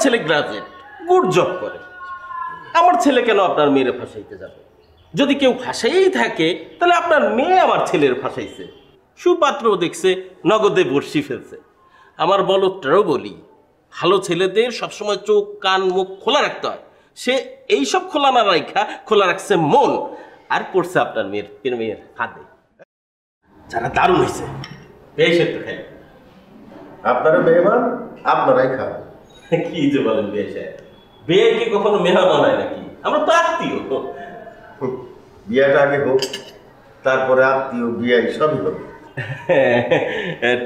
ছেলে graduate, good job করে। আমার ছেলে কেন আপনার মেয়েরে ফাঁসাইতে যাবে? যদি কেউ ফাঁসাইই থাকে তাহলে আপনার মেয়ে আমার ছেলের ফাঁসাইছে। সুপাত্র দেখছে, নগদে বর্ষি ফেলছে। আমার বলদটারও বলি, ভালো ছেলেদের সবসময় চোখ কান মুখ খোলা রাখতে হয়। সে এইসব খোলা না রাখা খোলা রাখছে মন, আর পড়ছে আপনার মেয়ের হাতে। যারা দারুণ হয়েছে, বেশ একটু খাই। আপনারা মেহমান, আপনারাই খান। কি যে বলেন বিয়ে সাহেব, বিয়ে কি কখনো মেহমান হয় নাকি? আমরা তো আত্মীয়। বিয়েটা আগে হোক, তারপরে আত্মীয় বিয়ে সবই হবে।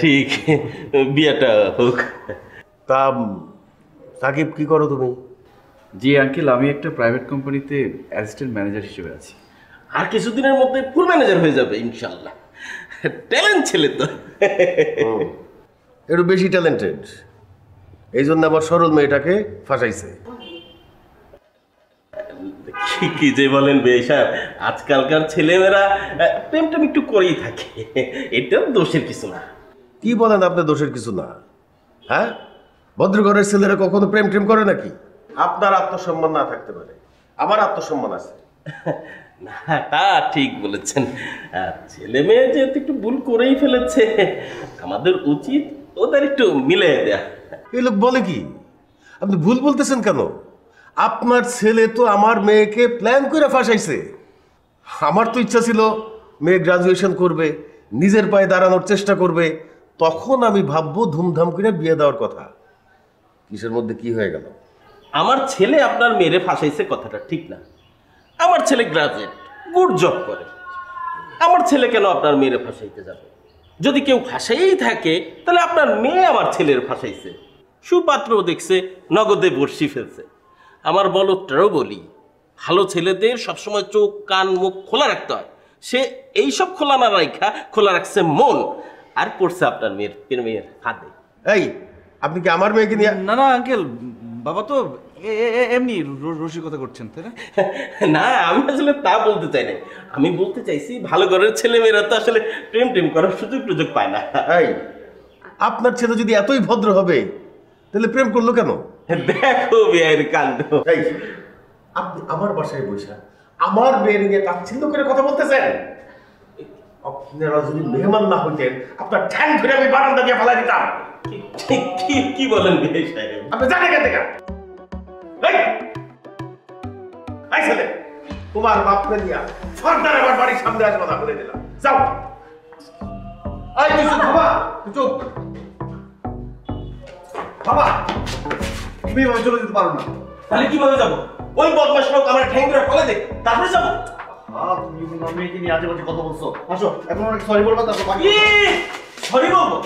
ঠিক, বিয়েটা হোক। তা সাকিব, কি করো তুমি? জি আঙ্কেল, আমি একটা প্রাইভেট কোম্পানিতে অ্যাসিস্ট্যান্ট ম্যানেজার হিসেবে আছি। আর কিছুদিনের মধ্যে ফুল ম্যানেজার হয়ে যাবে ইনশাল্লাহ। ট্যালেন্ট ছেলে তো। একটু বেশি ট্যালেন্টেড, এই জন্য আমার সরল মেয়েটাকে ফাঁসাইছে। কি যে বলেন বিয়ে সাহেব, আজকালকার ছেলেমেয়েরা প্রেমটা একটু করেই থাকে, এটা দোষের কিছু না। কি বলেন আপনি দোষের কিছু না? হ্যাঁ, ভদ্রঘরের ছেলেরা কখনো প্রেম টেম করে নাকি? আপনার আত্মসম্মান না থাকতে পারে, আমার আত্মসম্মান আছে। না, তা ঠিক বলেছেন। ছেলে মেয়ে যেহেতু একটু ভুল করেই ফেলেছে, আমাদের উচিত ওদের একটু মিলিয়ে দেয়া। এই লোক বলে কি? আপনি ভুল বলতেছেন কেন? আপনার ছেলে তো আমার মেয়েকে প্ল্যান করে ফাঁসাইছে। আমার তো ইচ্ছা ছিল মেয়ে গ্রাজুয়েশন করবে, নিজের পায়ে দাঁড়ানোর চেষ্টা করবে, তখন আমি ভাববো ধুমধাম করে বিয়ে দেওয়ার কথা। কিসের মধ্যে কি হয়ে গেল? আমার ছেলে আপনার মেয়েরে ফাঁসাইছে কথাটা ঠিক না। আমার ছেলে গ্রাজুয়েট, গুড জব করে। আমার ছেলে কেন আপনার মেয়েরে ফাঁসাইতে যাবে? যদি কেউ ফাঁসাইই থাকে তাহলে আপনার মেয়ে আমার ছেলের ফাঁসাইছে। সুপাত্র দেখছে, নগদে বর্ষি ফেলছে। আমার বলদটারও বলি, ভালো ছেলেদের সবসময় চোখ কান মুখ খোলা রাখতে হয়। সে এইসব খোলা না রাখা খোলা রাখছে মন, আর পড়ছে আপনার মেয়ের হাতে। এই, আপনি কি আমার মেয়েকে নিয়ে? না না আঙ্কেল, বাবা তো এমনি রসিকতা করছেন, তাই না? না, আমি আসলে তা বলতে চাই না। আমি বলতে চাইছি ভালো ঘরের ছেলে মেয়েরা তো আসলে প্রেম করার সুযোগ পায় না। এই, আপনার ছেলে যদি এতই ভদ্র হবে তাহলে প্রেম করলো কেন? দেখো বিয়ের কাণ্ড। এই, আপনি আমার বাসায় বসে আমার মেয়ের নিয়ে তাচ্ছিল্য করে কথা বলতেছেন? আপনারা যদি মেহমান না হইতেন, আপনার ঠ্যাং ধরে আমি বারান্দা দিয়ে ফেলাই দিতাম। কি বলেন বিয়ে সাহেব? আপনি জানেন কেন দেখা? এই ছেলে, তোমার বাপকে নিয়ে সর্দার আমার বাড়ির সামনে আসে কথা বলে দিলাম। যাও। এই তুই চুপ বাবা, তুই চুপ। বাবা, তুমি এভাবে চলে যেতে পারো না। তাহলে কিভাবে যাবো? ওই বদমাশ লোক আমার ঠ্যাং ধরে ফেলে দে, তারপরে যাবো। তুমি তোমার মেয়েকে নিয়ে আজে বাজে কথা বলছো। আসো, এখন অনেক সরি বলবা, তারপর বাকি সরি বলবো?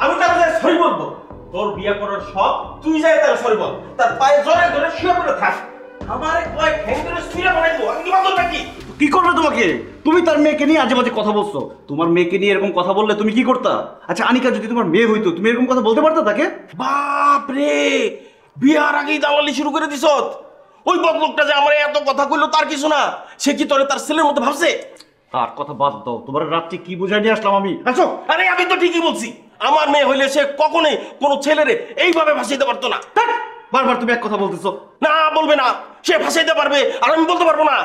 আমি তার সরি বলবো? তোর বিয়ে করার শখ, তুই যাই তার সরি বল। তার পায়ে জড়ে ধরে শুয়ে পড়ে থাক। আমার কয়েক ঠ্যাং ধরে শুয়ে পড়ে দেবো। আমি কি বাদল নাকি? কি করবে তোমাকে? তুমি তার মেয়েকে নিয়ে আজে বাজে কথা বলছো। তোমার মেয়েকে নিয়ে এরকম কথা বললে তুমি কি করতা? আচ্ছা আনিকা, যদি তোমার মেয়ে হইতো, তুমি এরকম কথা বলতে পারতা তাকে? বাপ রে, বিয়ার আগেই দালালি শুরু করে দিছ। ওই বদলোকটা যে আমার এত কথা কইলো তার কিছু না। সে কি তোরে তার ছেলের মতো ভাবছে? তার কথা বাদ দাও, তোমার রাত্রি কি বুঝাই নিয়ে আসলাম আমি। আসো। আরে আমি তো ঠিকই বলছি, আমার মেয়ে হইলে সে কখনোই কোনো ছেলেরে এইভাবে ভাসাইতে পারতো না। বারবার তুমি এক কথা বলতেছো। না, বলবে না। সে ভাসাইতে পারবে আর আমি বলতে পারবো না।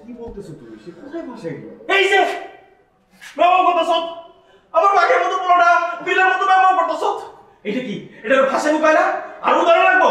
কি বলতেছো তুমি? সে কোথায় বসে? এই যে ব্যবহার করতেছ, আমার বাঘের মতো বড়টা বিলের মতো ব্যবহার করতেছ। এটা কি? এটা ভাসানি পায় না? আর উদাহরণ রাখবো?